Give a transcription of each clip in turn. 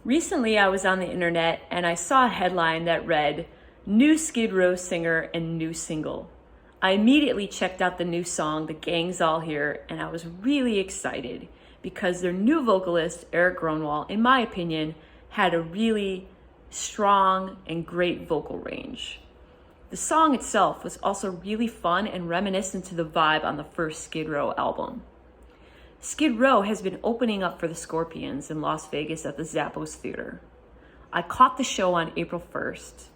Recently, I was on the internet and I saw a headline that read, "New Skid Row singer and new single." I immediately checked out the new song, "The Gang's All Here," and I was really excited because their new vocalist, Erik Gronwall, in my opinion, had a really strong and great vocal range. The song itself was also really fun and reminiscent to the vibe on the first Skid Row album. Skid Row has been opening up for the Scorpions in Las Vegas at the Zappos Theater. I caught the show on April 1st,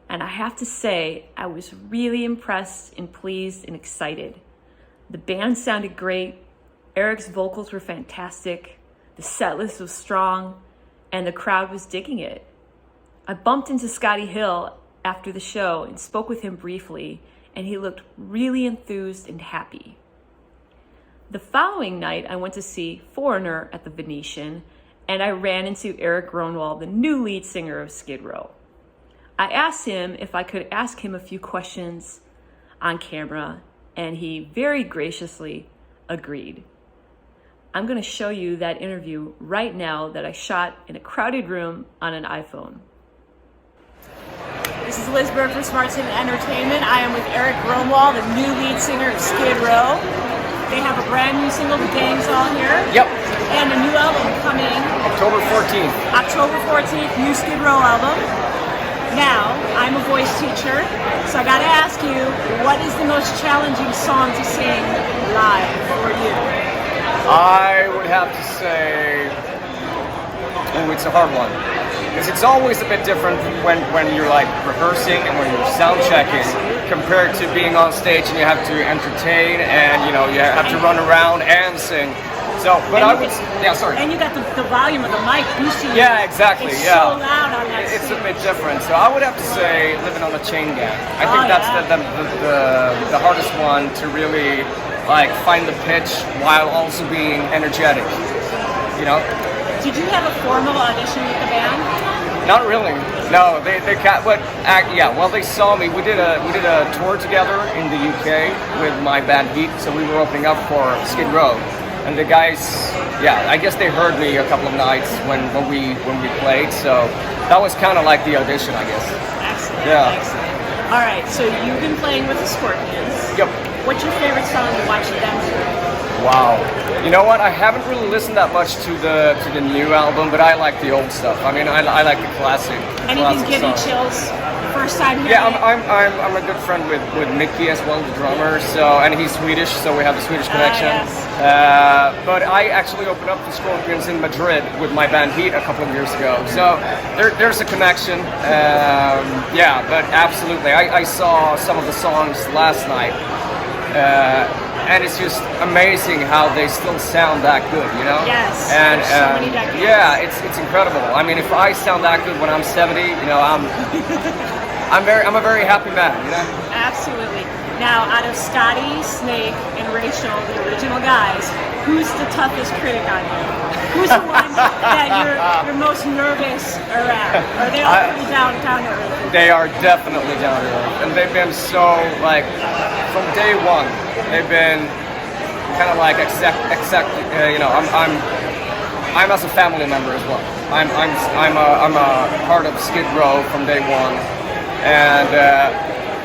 and I have to say I was really impressed and pleased and excited. The band sounded great, Erik's vocals were fantastic, the set list was strong, and the crowd was digging it. I bumped into Scotty Hill after the show and spoke with him briefly, and he looked really enthused and happy. The following night, I went to see Foreigner at the Venetian, and I ran into Erik Gronwall, the new lead singer of Skid Row. I asked him if I could ask him a few questions on camera, and he very graciously agreed. I'm going to show you that interview right now that I shot in a crowded room on an iPhone. This is Liz Berg for Smarts Entertainment. I am with Erik Gronwall, the new lead singer of Skid Row. They have a brand new single, "The Gang's All Here." Yep. And a new album coming October 14th. October 14th, new Skid Row album. Now, I'm a voice teacher, so I gotta ask you, what is the most challenging song to sing live for you? I would have to say, it's a hard one. Because it's always a bit different when you're like rehearsing and when you're sound checking compared to being on stage and you have to entertain and you have to run around and sing. So, but I would, sorry. And you got the volume of the mic boosting. Yeah, exactly. It's yeah. so loud on that It's stage. a bit different. So I would have to say "Living on a Chain Gang." I think that's the hardest one to really like find the pitch while also being energetic. You know. Did you have a formal audition with the band? Not really. No, they well they saw me. We did a tour together in the UK with my band Heat, so we were opening up for Skid Row. And the guys, I guess they heard me a couple of nights when we played, so that was kind of like the audition, I guess. Excellent. Yeah. Excellent. All right, so you've been playing with the Scorpions. Yep. What's your favorite song to watch them do? Wow. You know what? I haven't really listened that much to the new album, but I like the old stuff. I mean, I like the classic. Anything give you chills first time hearing Yeah, it? I'm a good friend with Mickey as well, the drummer. So, and he's Swedish, so we have the Swedish connection. Yes. But I actually opened up the Scorpions in Madrid with my band Heat a couple of years ago. So there's a connection. But absolutely, I saw some of the songs last night. And it's just amazing how they still sound that good, you know? Yes. And so many decades. yeah, it's incredible. I mean, if I sound that good when I'm 70, I'm a very happy man, you know? Absolutely. Now, out of Scotty, Snake, and Rachel, the original guys, who's the toughest critic on you? Who's the one that you're most nervous around? Are they all pretty down to earth? They are definitely down to earth, and they've been so from day one. They've been kind of like I'm as a family member as well. I'm a part of Skid Row from day one, and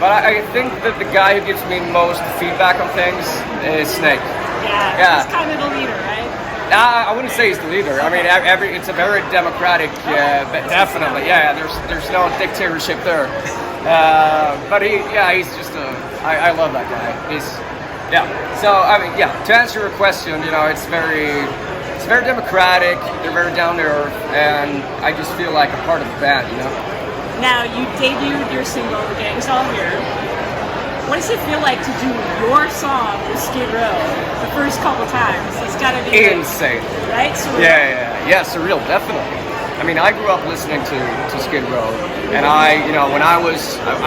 but I think that the guy who gives me most feedback on things is Snake. Yeah. He's kind of the leader, right? I wouldn't say he's the leader. I mean, it's a very democratic, but definitely, there's no dictatorship there. But he's just I love that guy. So I mean, to answer your question, it's very democratic. They're very down to earth, and I just feel like a part of the band, Now, you debuted your single, "The Gang's All Here." What does it feel like to do your song with Skid Row the first couple times? It's got to be insane, right? Surreal. Yeah, surreal, definitely. I mean, I grew up listening to Skid Row, and when I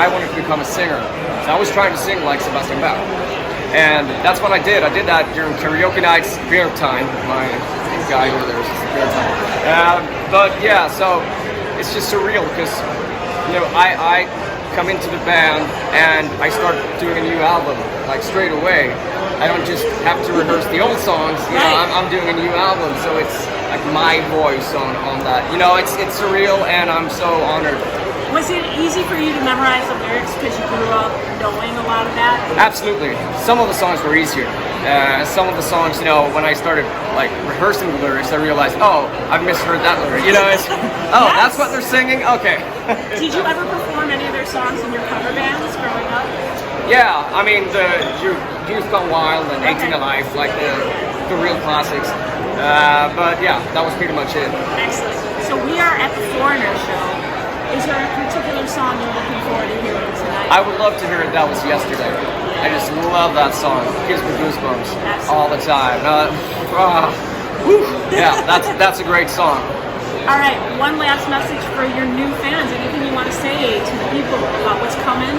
wanted to become a singer, so I was trying to sing like Sebastian Bach, and that's what I did. I did that during karaoke nights, beer time. My guy over there is beer time. So it's just surreal because I come into the band and I start doing a new album like straight away. I don't just have to rehearse the old songs. I'm doing a new album, so like my voice on that. You know, it's surreal, and I'm so honored. Was it easy for you to memorize the lyrics because you grew up knowing a lot of that? Absolutely. Some of the songs were easier. Some of the songs, you know, when I started like rehearsing the lyrics, I realized, oh, I've misheard that lyric. You know, it's, oh, Yes. that's what they're singing? Okay. Did you ever perform any of their songs in your cover bands growing up? Yeah, I mean, the Youth Gone Wild and 18 Alive, like the real classics. But yeah, that was pretty much it. Excellent. So we are at the Foreigner show. Is there a particular song you're looking forward to hearing tonight? I would love to hear it. That was Yesterday. I just love that song. Gives me goosebumps all the time. Yeah, that's a great song. All right, one last message for your new fans. Anything you want to say to the people about what's coming?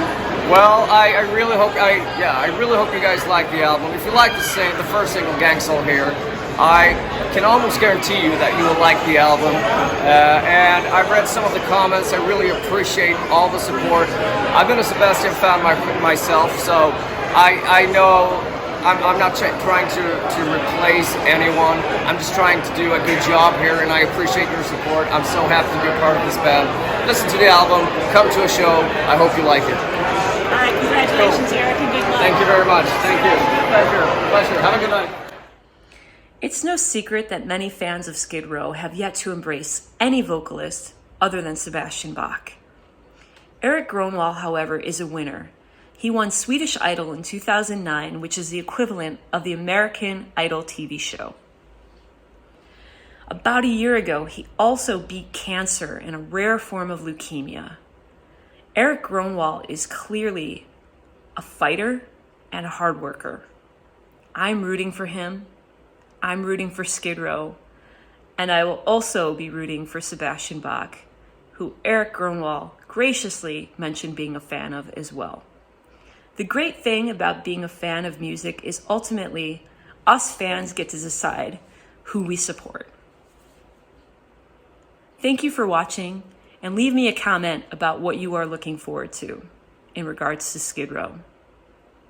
Well, I really hope you guys like the album. If you like the first single, Gang Soul Here, I can almost guarantee you that you will like the album. And I've read some of the comments. I really appreciate all the support. I've been a Sebastian fan myself, so I know I'm not trying to replace anyone. I'm just trying to do a good job here, and I appreciate your support. I'm so happy to be a part of this band. Listen to the album, come to a show. I hope you like it. All right, congratulations, Erik, and good luck. Thank you very much. Thank you. Pleasure. Have a good night. It's no secret that many fans of Skid Row have yet to embrace any vocalist other than Sebastian Bach. Erik Gronwall, however, is a winner. He won Swedish Idol in 2009, which is the equivalent of the American Idol TV show. About a year ago, he also beat cancer and a rare form of leukemia. Erik Gronwall is clearly a fighter and a hard worker. I'm rooting for him. I'm rooting for Skid Row. And I will also be rooting for Sebastian Bach, who Erik Gronwall graciously mentioned being a fan of as well. The great thing about being a fan of music is ultimately us fans get to decide who we support. Thank you for watching, and leave me a comment about what you are looking forward to in regards to Skid Row.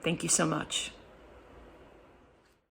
Thank you so much.